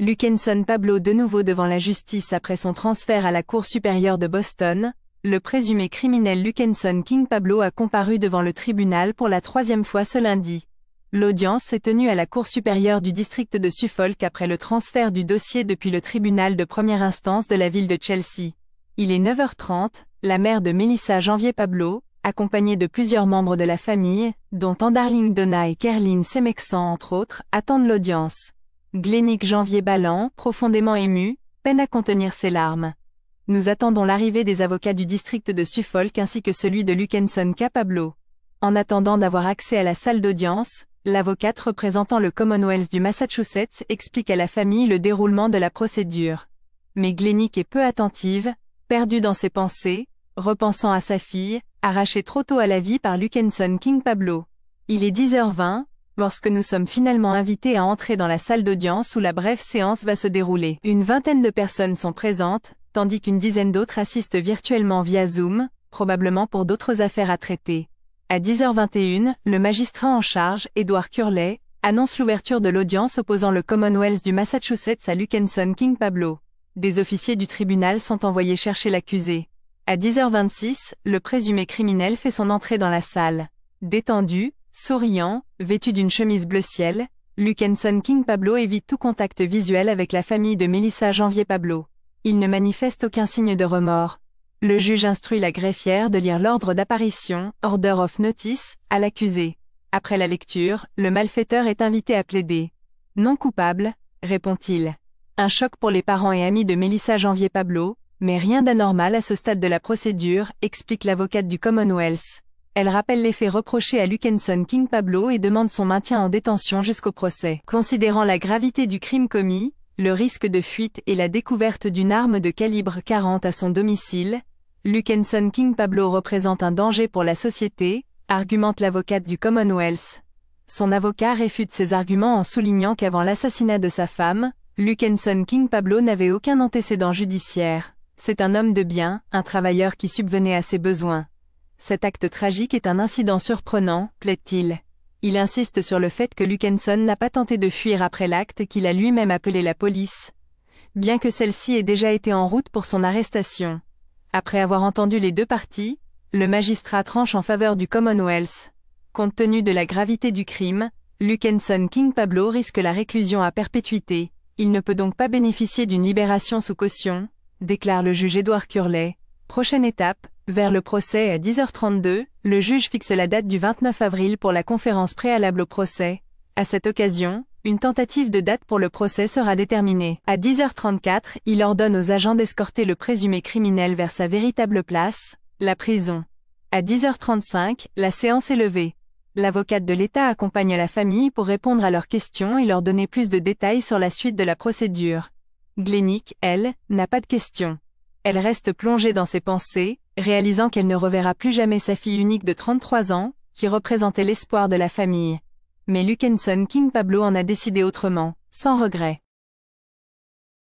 Luckenson Pablo de nouveau devant la justice après son transfert à la Cour supérieure de Boston. Le présumé criminel Luckenson King Pablo a comparu devant le tribunal pour la 3e fois ce lundi. L'audience s'est tenue à la Cour supérieure du district de Suffolk après le transfert du dossier depuis le tribunal de première instance de la ville de Chelsea. Il est 9h30, la mère de Melissa Janvier Pablo, accompagnée de plusieurs membres de la famille, dont Andarling Donna et Kerlin Semexan entre autres, attendent l'audience. Glennick Janvier Ballan, profondément ému, peine à contenir ses larmes. Nous attendons l'arrivée des avocats du district de Suffolk ainsi que celui de Luckenson K. Pablo. En attendant d'avoir accès à la salle d'audience, l'avocate représentant le Commonwealth du Massachusetts explique à la famille le déroulement de la procédure. Mais Glennick est peu attentive, perdue dans ses pensées, repensant à sa fille, arrachée trop tôt à la vie par Luckenson King Pablo. Il est 10h20, lorsque nous sommes finalement invités à entrer dans la salle d'audience où la brève séance va se dérouler. Une vingtaine de personnes sont présentes, tandis qu'une dizaine d'autres assistent virtuellement via Zoom, probablement pour d'autres affaires à traiter. À 10h21, le magistrat en charge, Edward Curley, annonce l'ouverture de l'audience opposant le Commonwealth du Massachusetts à Luckenson King Pablo. Des officiers du tribunal sont envoyés chercher l'accusé. À 10h26, le présumé criminel fait son entrée dans la salle. Détendu, souriant, vêtu d'une chemise bleu ciel, Luckenson King Pablo évite tout contact visuel avec la famille de Melissa Janvier Pablo. Il ne manifeste aucun signe de remords. Le juge instruit la greffière de lire l'ordre d'apparition, Order of Notice, à l'accusé. Après la lecture, le malfaiteur est invité à plaider. Non coupable, répond-il. Un choc pour les parents et amis de Melissa Janvier Pablo, mais rien d'anormal à ce stade de la procédure, explique l'avocate du Commonwealth. Elle rappelle les faits reprochés à Luckenson King Pablo et demande son maintien en détention jusqu'au procès. Considérant la gravité du crime commis, le risque de fuite et la découverte d'une arme de calibre 40 à son domicile, Luckenson King Pablo représente un danger pour la société, argumente l'avocate du Commonwealth. Son avocat réfute ces arguments en soulignant qu'avant l'assassinat de sa femme, Luckenson King Pablo n'avait aucun antécédent judiciaire. C'est un homme de bien, un travailleur qui subvenait à ses besoins. Cet acte tragique est un incident surprenant, plaide-t-il. Il insiste sur le fait que Luckenson n'a pas tenté de fuir après l'acte et qu'il a lui-même appelé la police, bien que celle-ci ait déjà été en route pour son arrestation. Après avoir entendu les deux parties, le magistrat tranche en faveur du Commonwealth. Compte tenu de la gravité du crime, Luckenson King Pablo risque la réclusion à perpétuité. Il ne peut donc pas bénéficier d'une libération sous caution, déclare le juge Edward Curley. Prochaine étape, vers le procès à 10h32, le juge fixe la date du 29 avril pour la conférence préalable au procès. À cette occasion, une tentative de date pour le procès sera déterminée. À 10h34, il ordonne aux agents d'escorter le présumé criminel vers sa véritable place, la prison. À 10h35, la séance est levée. L'avocate de l'État accompagne la famille pour répondre à leurs questions et leur donner plus de détails sur la suite de la procédure. Glennick, elle, n'a pas de questions. Elle reste plongée dans ses pensées, réalisant qu'elle ne reverra plus jamais sa fille unique de 33 ans, qui représentait l'espoir de la famille. Mais Luckenson King Pablo en a décidé autrement, sans regret.